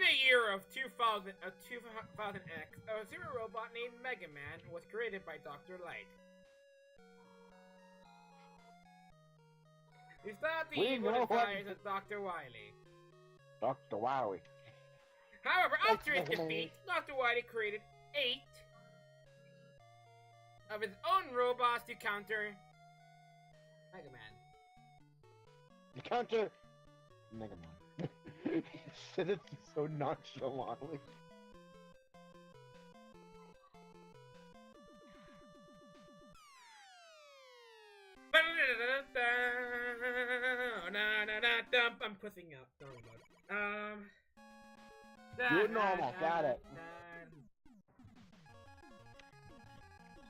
the year of 2000X, a zero robot named Megaman was created by Dr. Light. He's not the evil advisor of Dr. Wily. Dr. Wily. However, after his defeat, Dr. Wily created 8 of his own robots to counter Megaman. To counter Megaman. He said it so nonchalantly. I'm pussing out. Sorry about it. Do it normal. Got it.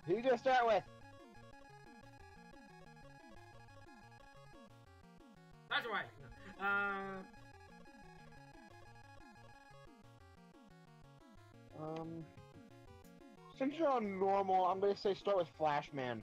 Who you gonna start with? That's right. Since you're on normal, I'm gonna say start with Flashman.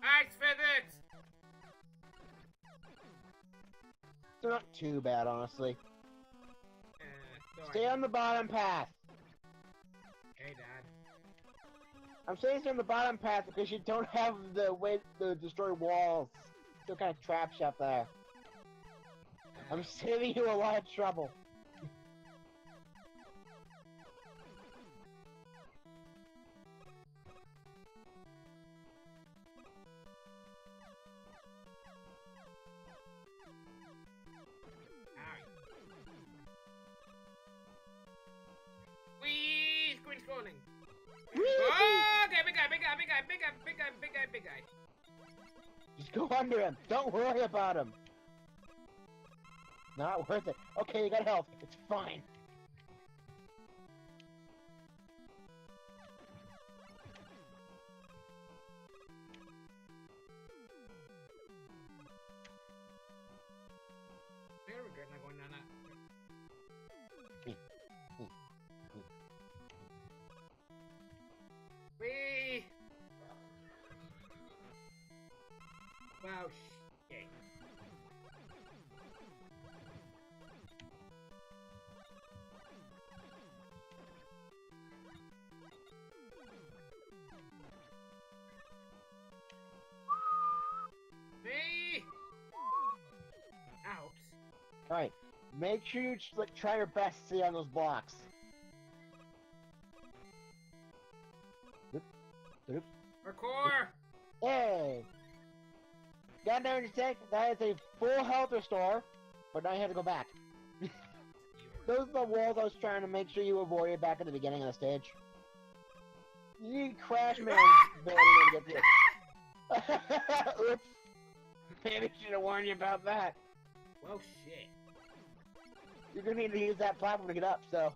Ice physics! They're not too bad, honestly. Sorry. Stay on the bottom path. Hey, Dad. I'm saying stay on the bottom path because you don't have the way to destroy walls. Still kind of traps you up there. I'm saving you a lot of trouble. Wee! Screen scrolling. Oh, okay, big guy. Just go under him. Don't worry about him. Not worth it. Okay, you got health. It's fine. Very good. Not going down that. Wee! Wow, shit. Wee! Ouch. Alright, make sure you try your best to stay on those blocks. Parkour! Hey! Got there in a sec, that is a full health restore, but now you have to go back. Those are the walls I was trying to make sure you avoided back at the beginning of the stage. You need Crash Man's ability to get through. Oops. Maybe I should have warned you about that. Well, shit. You're gonna need to use that platform to get up, so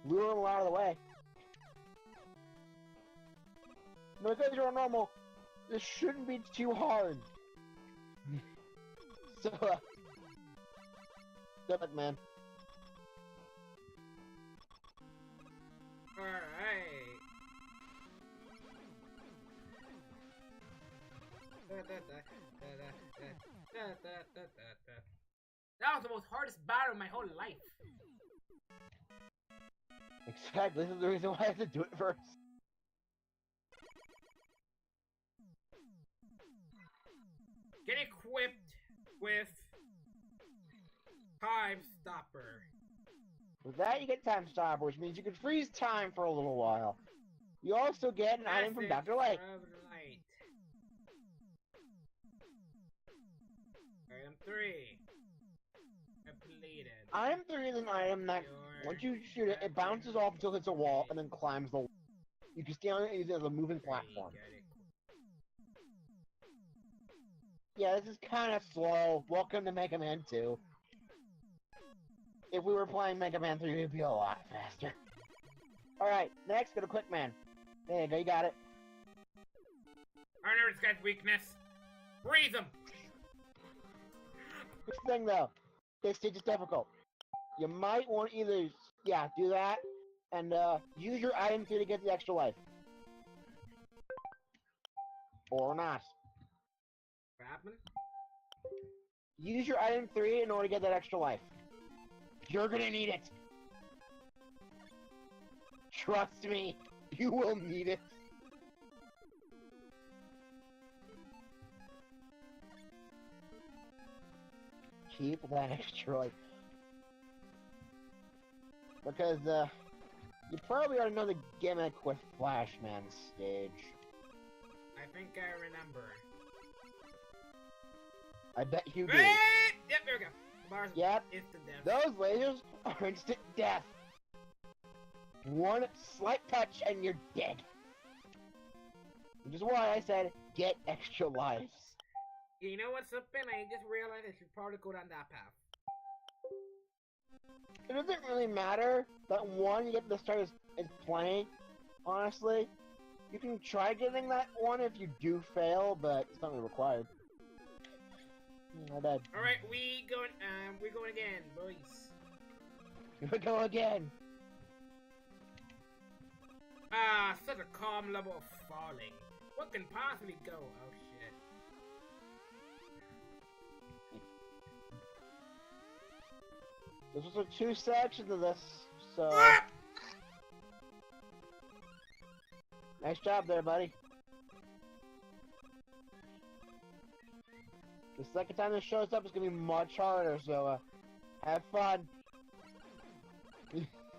lure them out of the way. No, because you're on normal, this shouldn't be too hard. So, good luck, man. Alright. That was the most hardest battle of my whole life. Exactly, this is the reason why I have to do it first. Get equipped with Time Stopper. With that, you get Time Stopper, which means you can freeze time for a little while. You also get an item from Dr. Light. Item 3. Completed. Item 3 is an item that, once you shoot it, it bounces off until it hits a wall and then climbs the wall. You can stay on it and use it as a moving platform. Yeah, this is kind of slow. Welcome to Mega Man 2. If we were playing Mega Man 3, it'd be a lot faster. Alright, next, go to Quick Man. There you go, you got it. I know this guy's weakness. Freeze him! Here's the thing though, this stage is difficult. You might want to either, do that, and use your item 3 to get the extra life. Or not. What happened? Use your item 3 in order to get that extra life. You're gonna need it. Trust me, you will need it. Keep that extra life. Because, you probably already know the gimmick with Flashman's stage. I think I remember. I bet you do. Yep, there we go. Bars Yep. instant death. Those lasers are instant death. One slight touch and you're dead. Which is why I said, get extra lives. You know what's something? I just realized I should probably go down that path. It doesn't really matter that one you get the start is playing, honestly. You can try getting that one if you do fail, but it's not really required. My bad. Alright, we're going again, boys. Here we go again. Ah, such a calm level of falling. What can possibly go? Oh shit. This was 2 sections of this, so... Nice job there, buddy. The second time this shows up is gonna be much harder, so, have fun.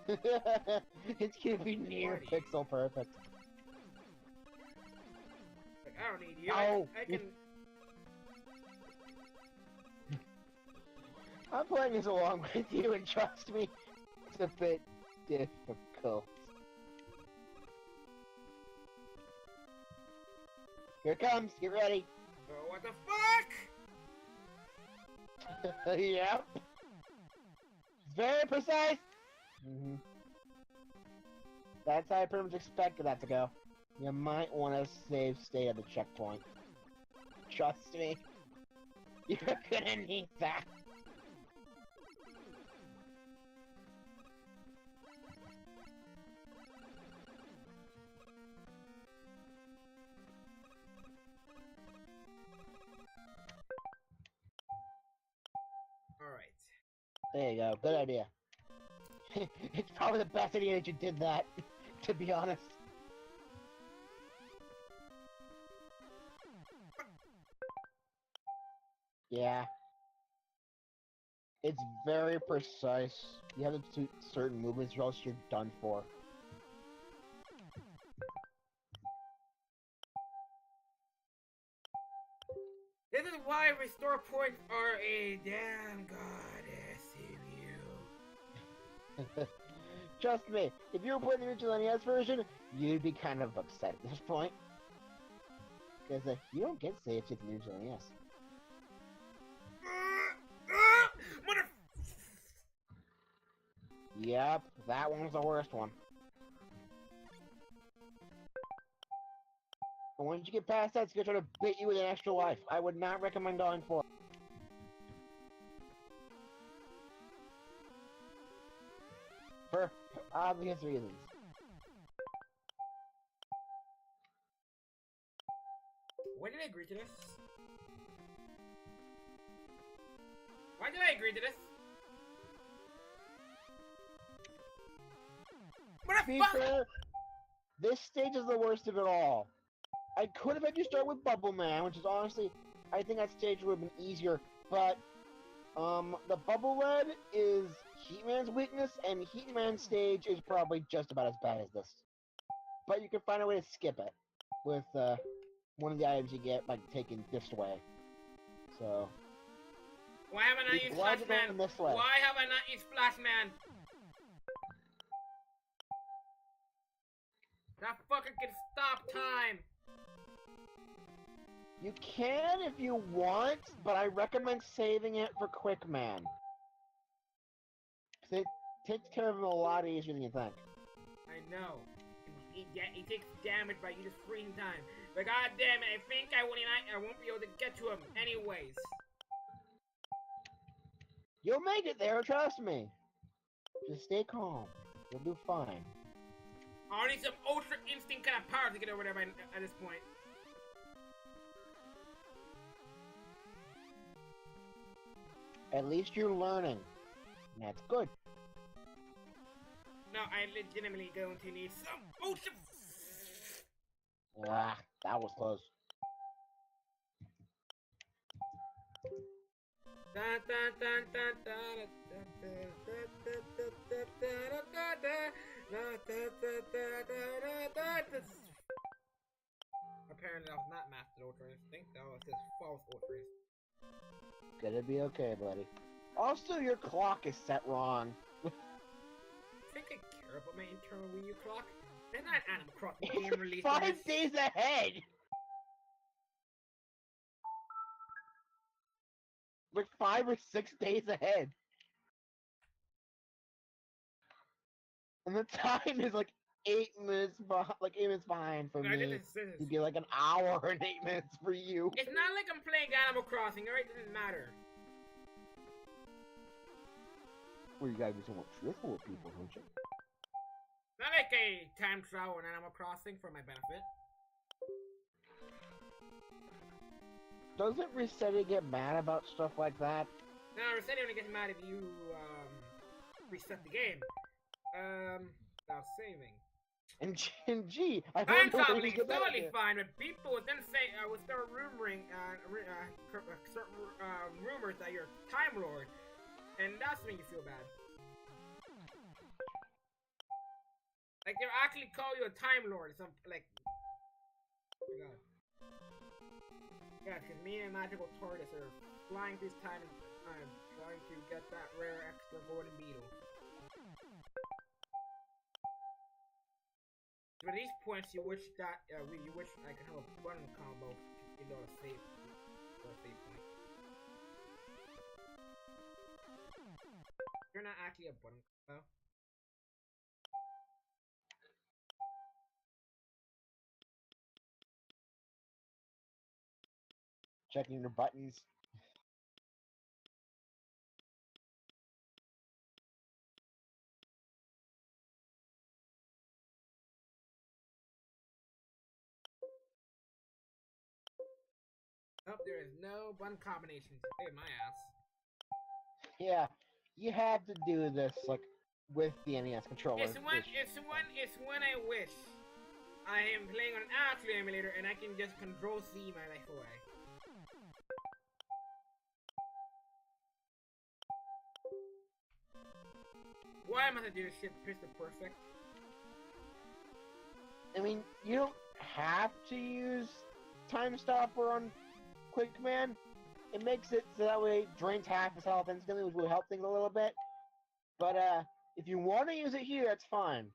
It's gonna be near pixel perfect. Like, I don't need you. No. I can... I'm playing this along with you, and trust me, it's a bit difficult. Here it comes, get ready. Oh, what the fuck? Yep. It's very precise. That's how I pretty much expected that to go. You might want to save state at the checkpoint. Trust me. You're gonna need that. Alright. There you go, good idea. It's probably the best idea that you did that, to be honest. Yeah. It's very precise. You have to do certain movements or else you're done for. This is why restore points are a damn goddess in you. Trust me, if you were playing the original NES version, you'd be kind of upset at this point. Because you don't get saves with the original NES. Mother... Yep, that one was the worst one. But once you get past that, it's gonna try to bait you with an extra life. I would not recommend going for it. For obvious reasons. Why did I agree to this? Why did I agree to this? What To the be fuck? fair, this stage is the worst of it all. I could have had you start with Bubble Man, which is honestly, I think that stage would have been easier, but the Bubble Lead is Heatman's weakness, and Heatman's stage is probably just about as bad as this. But you can find a way to skip it with one of the items you get by taking this way. So. Why have I not used Why is it Flashman? going this way? Why have I not used Flashman? That fucker can stop time! You can if you want, but I recommend saving it for Quick Man. It takes care of him a lot easier than you think. I know. He takes damage by you just freezing time. But god damn it, I think I won't be able to get to him anyways. You'll make it there, trust me. Just stay calm. You'll do fine. I need some ultra instinct kind of power to get over there at this point. At least you're learning. And that's good. No, I legitimately going to need some ultra. Ah, that was close. Apparently that was not mastered ultra instinct, that was just false ultra instinct. Gonna be okay, buddy. Also, your clock is set wrong. I think I care about my internal Wii U clock. They're not Animal Crossing game release. 5 days ahead! Like 5 or 6 days ahead. And the time is like 8 minutes behind, for I me. didn't say this. It'd be like an hour and 8 minutes for you. It's not like I'm playing Animal Crossing, alright? It doesn't matter. Well, you gotta be somewhat truthful with people, don't you? Not like a time travel in Animal Crossing for my benefit. Doesn't Resetti get mad about stuff like that? No, Resetti only gets mad if you, reset the game. Now saving. And gee, I Time don't know where traveling you is get that totally idea. fine, but people would then say, would start rumoring, certain rumors that you're a Time Lord. And that's when you feel bad. Like, they'll actually call you a Time Lord or something, like... Oh my god. Yeah, because me and Magical Tortoise are flying through time and trying to get that rare extra golden beetle. For these points, you wish that, you wish I could have a button combo to go to save point. You're not actually a button combo. Checking your buttons. Nope, there is no button combination to save my ass. Yeah, you have to do this, like, with the NES controller. It's when I wish. I am playing on an actual emulator and I can just Control-C my life away. Why must I do this shit pistol perfect? I mean, you don't have to use Time Stopper on Quick Command. It makes it so that way it drains half his health instantly, which will help things a little bit. But if you want to use it here, that's fine.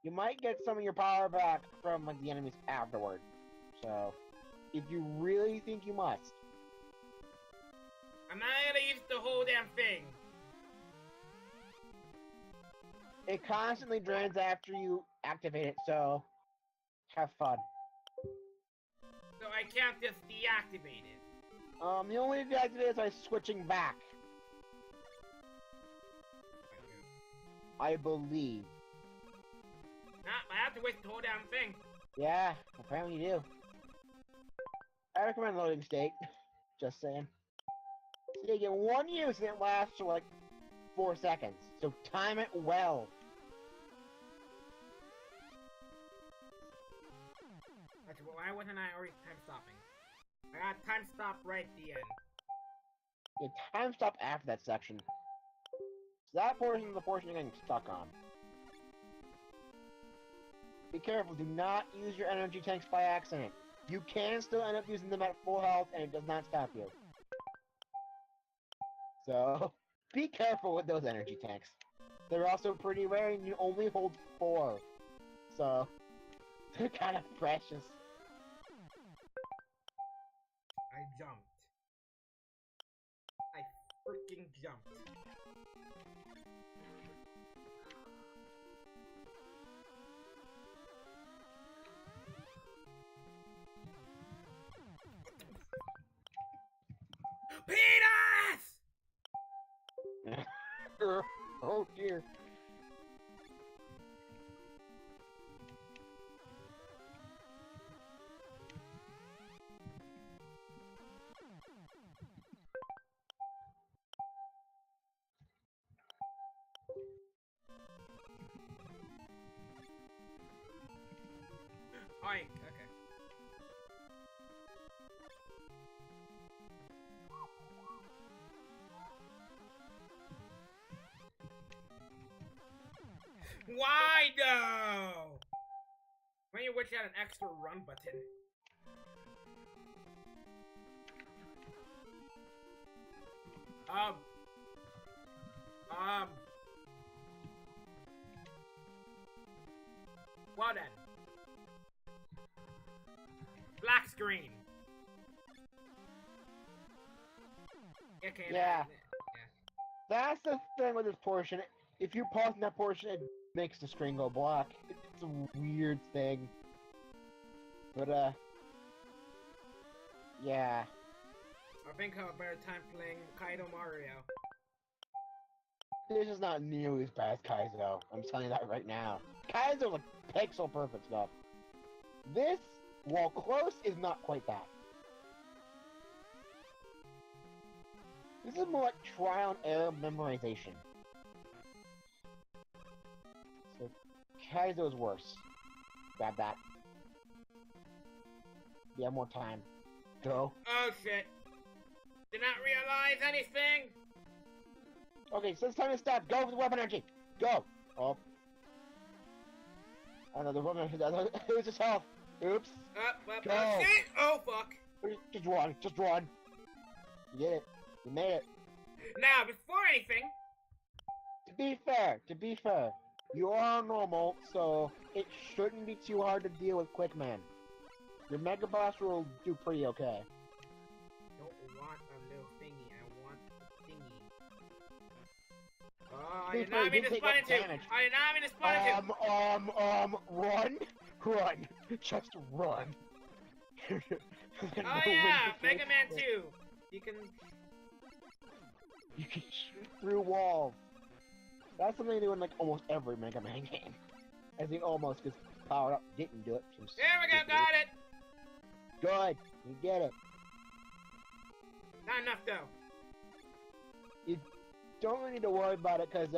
You might get some of your power back from like the enemies afterward. So, if you really think you must. I'm not gonna use the whole damn thing. It constantly drains after you activate it, so have fun. So I can't just deactivate it. The only way to deactivate it is by switching back. I believe. Nah, I have to waste the whole damn thing. Yeah, apparently you do. I recommend loading state. Just saying. So you get one use and it lasts for like 4 seconds. So time it well. Actually, why wasn't I already time stopping? I got time stop right at the end. You time stop after that section. So that portion is the portion you're getting stuck on. Be careful, do not use your energy tanks by accident. You can still end up using them at full health and it does not stop you. So, be careful with those energy tanks. They're also pretty rare and you only hold 4. So, they're kind of precious. I jumped. I freaking jumped. Penis! Oh dear. Oink, okay. Why though? When you wish you had an extra run button. Um. Well then. Black screen. Okay. Yeah. That's the thing with this portion. If you're pausing that portion, it makes the screen go black. It's a weird thing. But, yeah. I think I have a better time playing Kaido Mario. This is not nearly as bad as Kaizo. I'm telling you that right now. Kaizo's like pixel perfect stuff. This, while close, is not quite that. This is more like trial and error memorization. So, Kaizo's worse. Grab that. You have more time. Go. Oh shit. Did not realize anything. Okay, so it's time to stop. Go for the weapon energy. Go. Oh. I know the weapon energy. It was just health. Oops. Go. Go. Shit. Oh fuck. Just run. Just run. You did it. You made it. Now, before anything. To be fair, you are normal, so it shouldn't be too hard to deal with Quick Man. Your Mega Boss will do pretty okay. Don't want a little thingy. I want a thingy. Oh, I did not mean to spawn into. I did not mean to spawn into. Run, run, just run. Oh yeah, Megaman 2. You can shoot through walls. That's something they do in like almost every Mega Man game. I think almost because Power Up didn't do it. There we go, got it. Good, you get it. Not enough though. You don't really need to worry about it because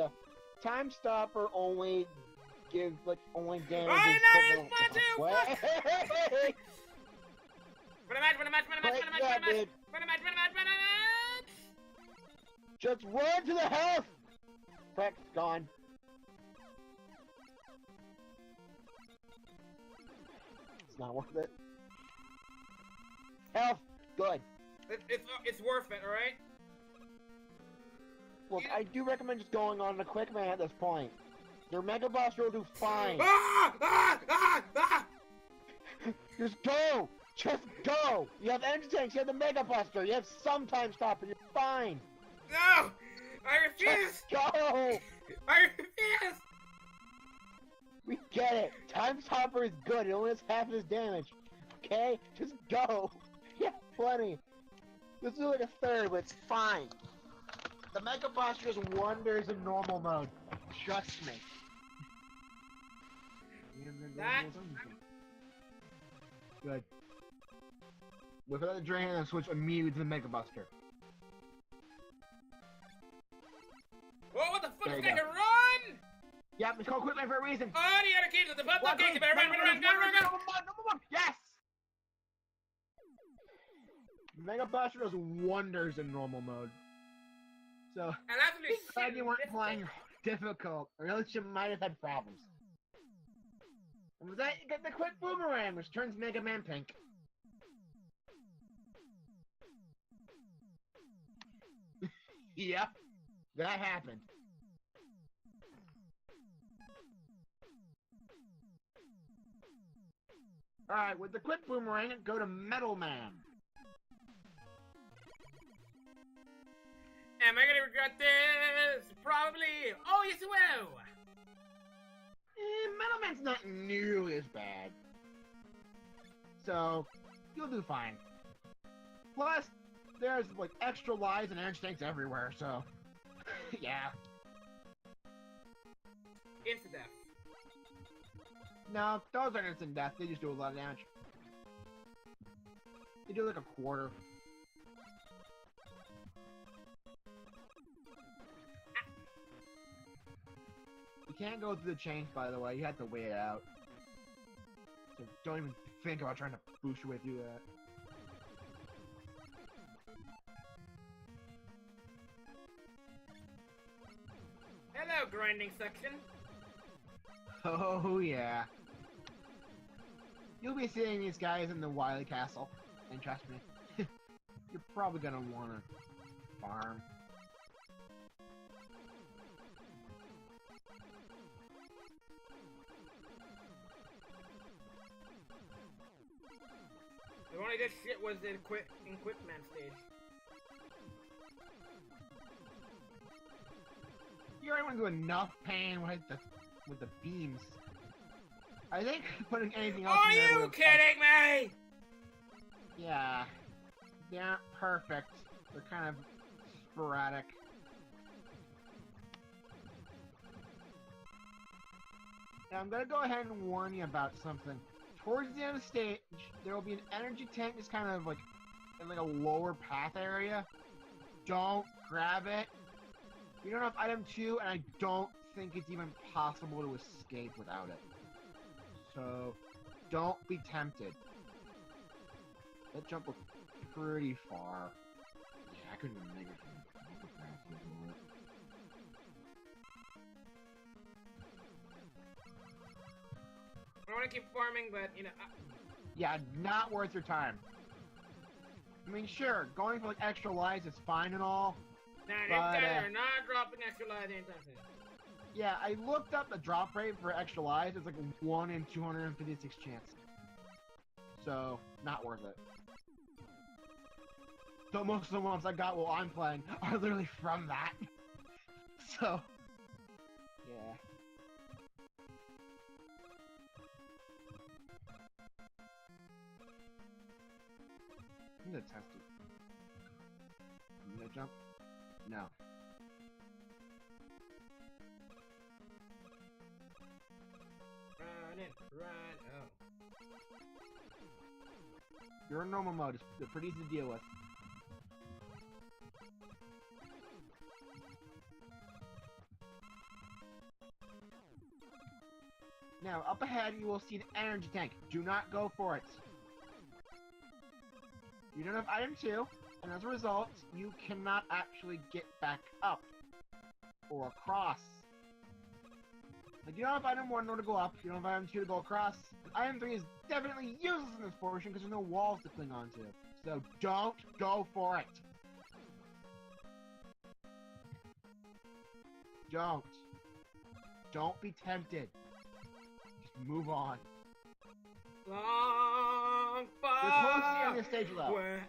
Time Stopper only gives like only damage. Oh no, it's fun too. What? Run a match. Just run to the house! Frick, gone. It's not worth it. Health! Good. It's worth it, alright? Look, I do recommend just going on the Quick Man at this point. Your Mega Boss will do fine. Just go! Just go! You have engine tanks, you have the Mega Buster, you have some Time Stopper, you're fine! No! I refuse! Just go! I refuse! We get it! Time Stopper is good, it only does half of his damage. Okay? Just go! Yeah, plenty. This is like a third, but it's fine. The Mega Buster does wonders in normal mode. Trust me. That... Good. Without the drain and switch immediately to the Mega Buster. Whoa, what the fuck? There This you guy go. can run! Yep, it's called Quick Man for a reason. Oh, the other keys with the bubble keys. You better run. Number one! Yes! Mega Buster does wonders in normal mode. So, And that's really glad you weren't shit. playing difficult, or else you might have had problems. And with that, you get the quick boomerang, which turns Mega Man pink. Yep, that happened. Alright, with the quick boomerang, go to Metal Man. Am I gonna regret this? Probably. Oh, yes, I will. Metal Man's not nearly as bad. So, you'll do fine. Plus, there's like extra lives and energy tanks everywhere, so yeah. instant death. No, those aren't instant death. They just do a lot of damage. They do like a quarter. You can't go through the chains, by the way. You have to wait it out. So don't even think about trying to boost your way through that. Hello, grinding section. Oh yeah. You'll be seeing these guys in the Wily Castle, and trust me, you're probably gonna wanna farm. The only good shit was the equipment stage. You already went through enough pain with the beams. I think putting anything else Are in there you kidding me? Yeah. They aren't perfect. They're kind of sporadic. Now I'm gonna go ahead and warn you about something. Towards the end of the stage, there will be an energy tank just kind of like in like a lower path area. Don't grab it. You don't have item 2, and I don't think it's even possible to escape without it. So, don't be tempted. That jump was pretty far. Yeah, I couldn't even make it. I want to keep farming, but, you know... Yeah, not worth your time. I mean, sure, going for like extra lives is fine and all. Nah, these guys are not dropping extra lives anytime soon. Yeah, I looked up the drop rate for extra lives. It's like 1 in 256 chance. So, not worth it. So most of the ones I got while I'm playing are literally from that. So, yeah. I'm gonna test it. You gonna jump? No. Run it, run, oh. You're in normal mode. It's pretty easy to deal with. Now, up ahead, you will see an energy tank. Do not go for it. You don't have item 2, and as a result, you cannot actually get back up or across. Like, you don't have item 1 in order to go up, you don't have item 2 to go across. Item 3 is definitely useless in this portion because there's no walls to cling onto. So don't go for it. Don't. Don't be tempted. Just move on. Long far, You're close to the end of the stage though. wherever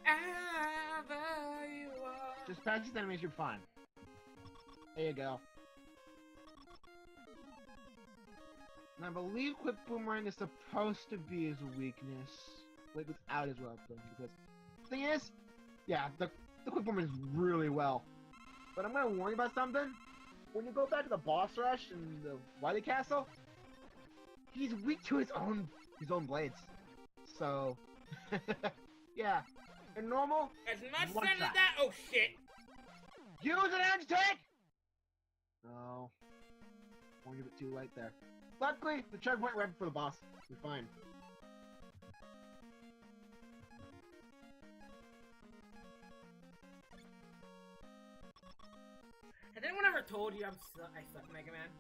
you are. Just patch these enemies, you're fine. There you go. And I believe Quick Boomerang is supposed to be his weakness. Like without his weapon, because the thing is, yeah, the Quick Boomerang is really well. But I'm gonna warn you about something. When you go back to the boss rush in the Wily Castle, he's weak to his own blades. So, yeah. In normal, As much one fun as shot. that, oh shit! Use an energy tank! No. Warned you a bit too late there. Luckily, the checkpoint right before the boss. You're fine. Has anyone ever told you I suck, Megaman?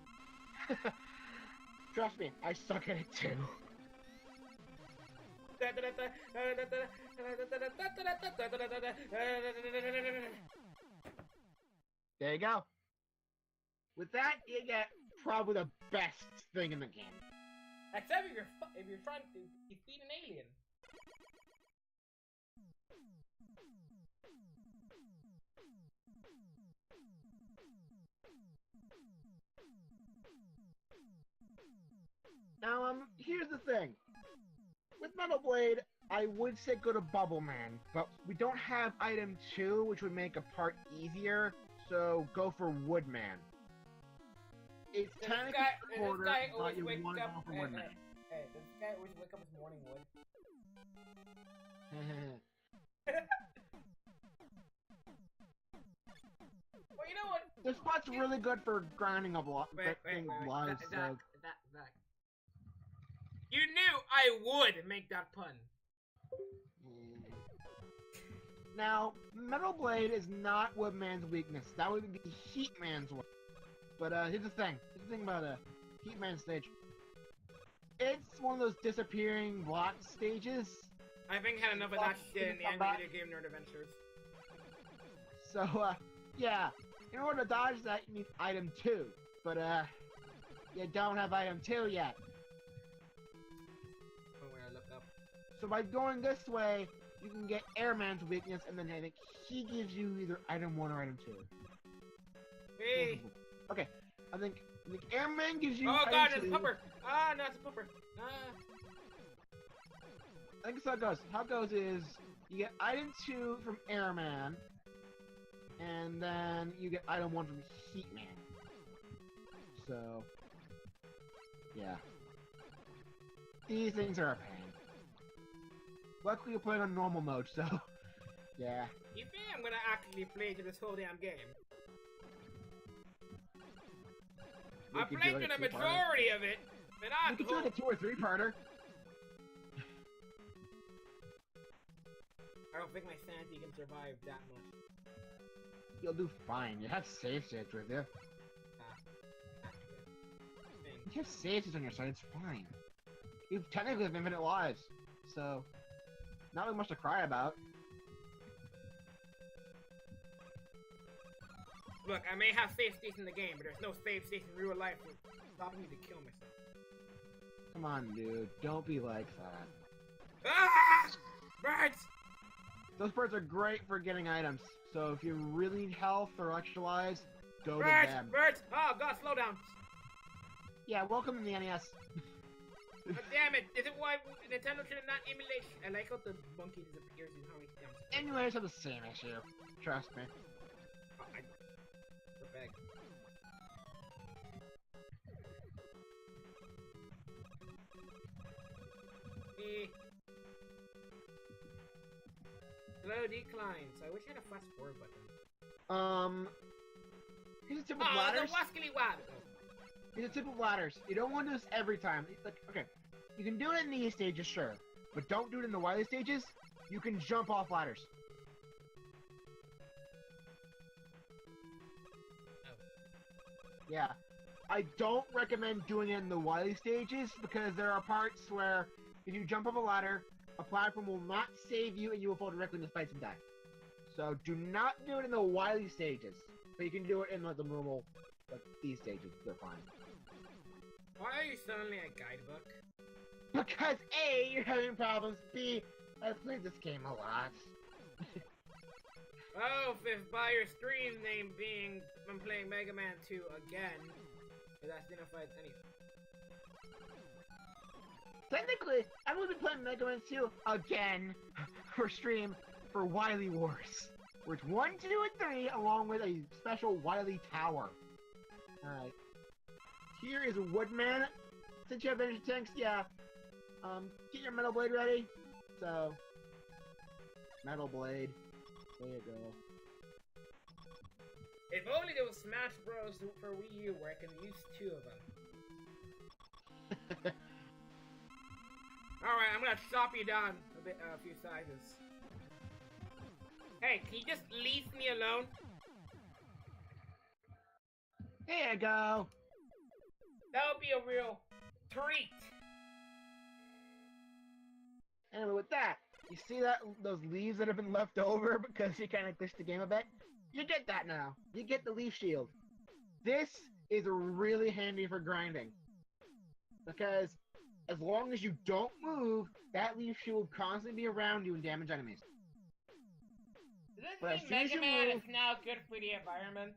Trust me, I suck at it too. There you go. With that, you get probably the best thing in the game. Except if you're trying to defeat an alien. Now, here's the thing. With Metal Blade, I would say go to Bubble Man, but we don't have item 2, which would make a part easier, so go for Woodman. it's Does technically a quarter, this guy but always you wake want up? it all for one night. Hey, does this guy always wake up with morning wood? Well, you know what? This spot's really good for grinding up lives. Zach. You knew I would make that pun. Now, Metal Blade is not Woodman's weakness. That would be Heatman's one. But here's the thing. Here's the thing about Heatman stage. It's one of those disappearing block stages. I think I had enough of that shit in the end of Video Game Nerd Adventures. So, yeah. In order to dodge that, you need item 2. But, you don't have item 2 yet. Oh, where I looked up. So by going this way, you can get Airman's weakness, and then I think he gives you either item 1 or item 2. Hey! Okay, I think Airman gives you oh item god, 2. it's a pupper! Ah, no, it's a pupper. Ah. I think that's how it goes. How it goes is, you get item 2 from Airman, and then you get item 1 from Heatman. So, yeah. These things are a pain. Luckily, you're playing on normal mode, so yeah. You think I'm gonna actually play through this whole damn game? I played through the majority of it, but you can do like a 2 or 3 parter. I don't think my sanity can survive that much. You'll do fine. You have save states with you. You have save states on your side, it's fine. You technically have infinite lives, so not really much to cry about. Look, I may have save states in the game, but there's no save states in real life stopping me to kill myself. Come on, dude. Don't be like that. Ah! Birds! Those birds are great for getting items, so if you really need health or extra lives, go to them. Birds! Oh god, slow down! Yeah, welcome to the NES. God damn it! Is it why Nintendo should not emulate? I like how the monkey disappears and how he jumps. Anyways, have the same issue. Trust me. Oh, the bag. Slow decline. So I wish I had a fast forward button. Here's a tip of ladders. The waskily wad. Here's a tip of ladders. You don't want to do this every time. Like, okay, you can do it in these stages, sure, but don't do it in the Wily stages. You can jump off ladders. Yeah, I don't recommend doing it in the Wily stages because there are parts where if you jump off a ladder, a platform will not save you and you will fall directly into spikes and die. So do not do it in the Wily stages, but you can do it in like the normal, like these stages. They're fine. Why are you suddenly a guidebook? Because A, you're having problems. B, I've played this game a lot. Oh, if by your stream name being I'm playing Megaman 2 again, that's identified anything. Technically, I'm going to be playing Megaman 2 again for stream for Wily Wars, where it's 1, 2, and 3, along with a special Wily Tower. Alright. Here is a Woodman. Since you have energy tanks, yeah. Get your Metal Blade ready. So, Metal Blade. There you go. If only there was Smash Bros. For Wii U where I can use 2 of them. Alright, I'm gonna chop you down a few sizes. Hey, can you just leave me alone? There you go. That would be a real treat. Anyway, with that, you see that those leaves that have been left over because you kind of glitched the game a bit? You get that now. You get the leaf shield. This is really handy for grinding. Because as long as you don't move, that leaf shield will constantly be around you and damage enemies. Does this mean Megaman is now good for the environment?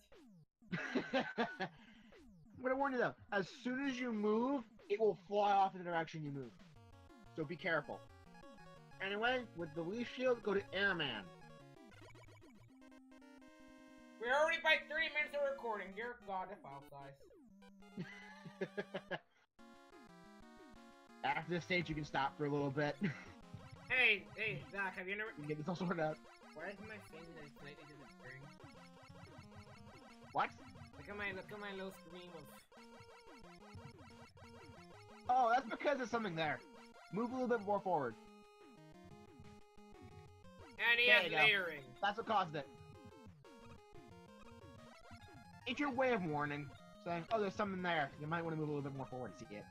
I'm gonna warn you though, as soon as you move, it will fly off in the direction you move. So be careful. Anyway, with the leaf shield, go to Airman. We're already by 30 minutes of recording. Dear God, the file size. After this stage, you can stop for a little bit. Hey, Doc, have you never... You get this all sorted out. Why is my finger slightly disappearing? What? Look at my little screen of... Oh, that's because there's something there. Move a little bit more forward. And he There has you go. layering. That's what caused it. It's your way of warning, saying, oh, there's something there. You might want to move a little bit more forward to see it.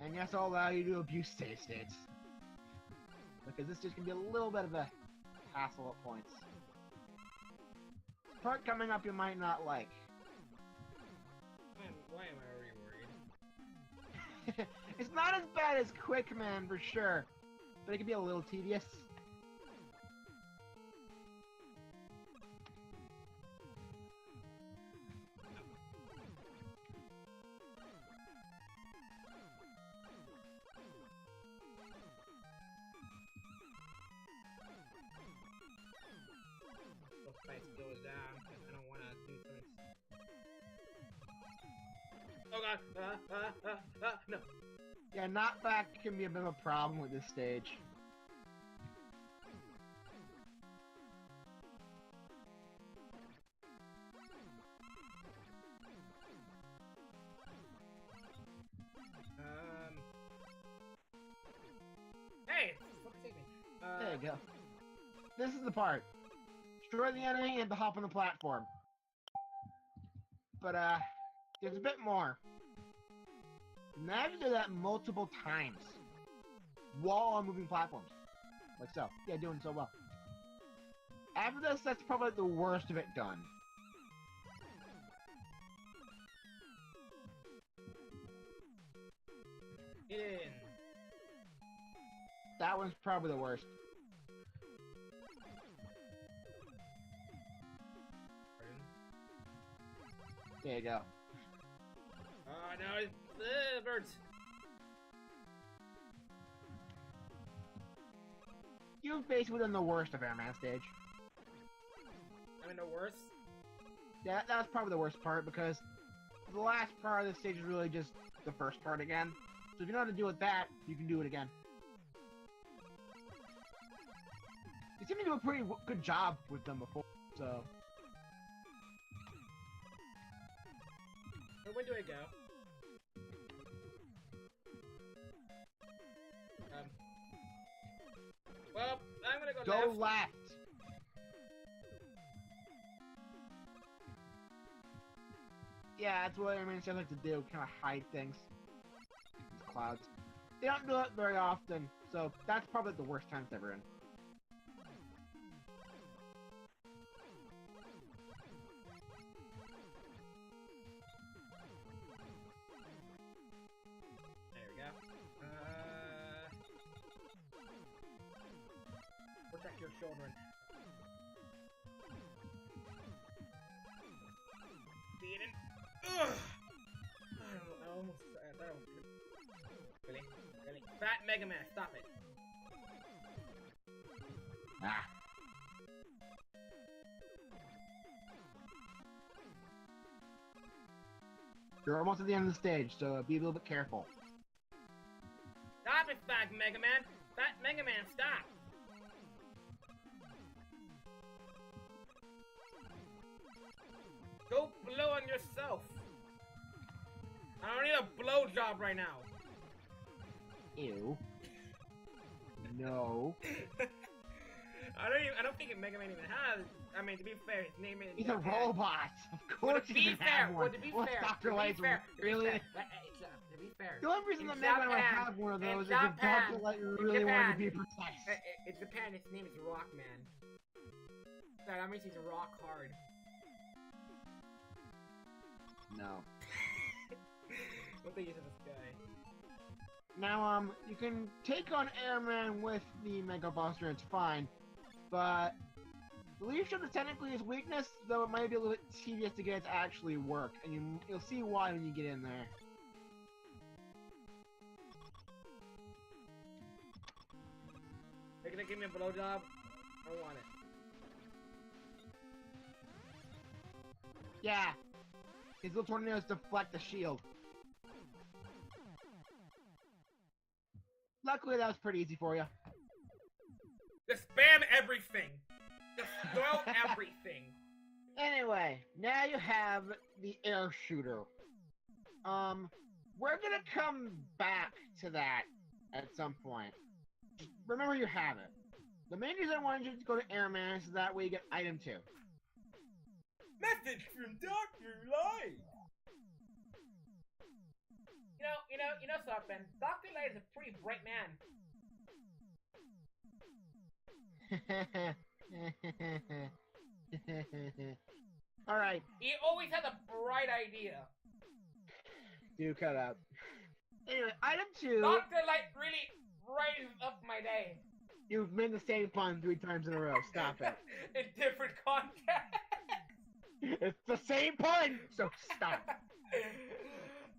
And yes, I'll allow you to abuse save states. Because this just can be a little bit of a hassle at points. Part coming up you might not like. Why am I already worried? It's not as bad as Quick Man for sure, but it can be a little tedious. The fight goes down, because I don't want to do something. Oh god! No! Yeah, knockback can be a bit of a problem with this stage. Hey! Fuck, save me. There you go. This is the part. Destroy the enemy and to hop on the platform. But, there's a bit more. Now I have to do that multiple times. While on moving platforms. Like so. Yeah, doing so well. After this, that's probably the worst of it done. Get in. That one's probably the worst. There you go. Oh no, it's birds. You've basically done the worst of Airman stage. I'm in the worst. Yeah, that's probably the worst part because the last part of the stage is really just the first part again. So if you know how to deal with that, you can do it again. You seem to do a pretty good job with them before, so... So where do I go? Well, I'm gonna go Go left! Yeah, that's what Airman says like to do, kind of hide things. These clouds. They don't do it very often, so that's probably the worst time it's ever in. There we go. Protect your children. Beat it. Ugh! I almost... that was... Really? Really? Fat Megaman, stop it. Ah. You're almost at the end of the stage, so be a little bit careful. Stop it, Fat Megaman! Fat Megaman, stop! Go blow on yourself! I don't need a blowjob right now! Ew. No. I don't think Megaman even has. I mean, to be fair, his name is. He's a robot. Of course to he be can fair, have one. to be What's fair, Dr. to be Light fair, really? to be fair. The only reason In that Megaman would Japan- have one of those is in if Dr. Light really wanted to be precise. In Japan, his name is Rockman. So that means he's rock hard. No. What they use of this guy? Now, you can take on Airman with the Mega Buster, it's fine. But the leadership is technically his weakness, though it might be a little bit tedious to get it to actually work. And you'll see why when you get in there. They're gonna give me a blowjob. I want it. Yeah. His little tornadoes deflect the shield. Luckily, that was pretty easy for you. Just spam everything. Just throw everything. Anyway, now you have the air shooter. We're gonna come back to that at some point. Just remember you have it. The main reason I wanted you to go to Airman is so that way you get item 2. Message from Dr. Light. You know something. Dr. Light is a pretty bright man. Alright. He always had a bright idea. Do cut out. Anyway, item 2. Dr. Light really brightens up my day. You've made the same pun 3 times in a row. Stop it. In different context. It's the same pun, so stop.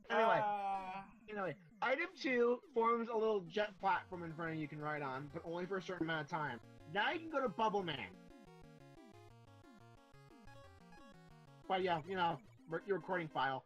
Anyway, item 2 forms a little jet platform in front of you can ride on, but only for a certain amount of time. Now you can go to Bubble Man. But yeah, your recording file.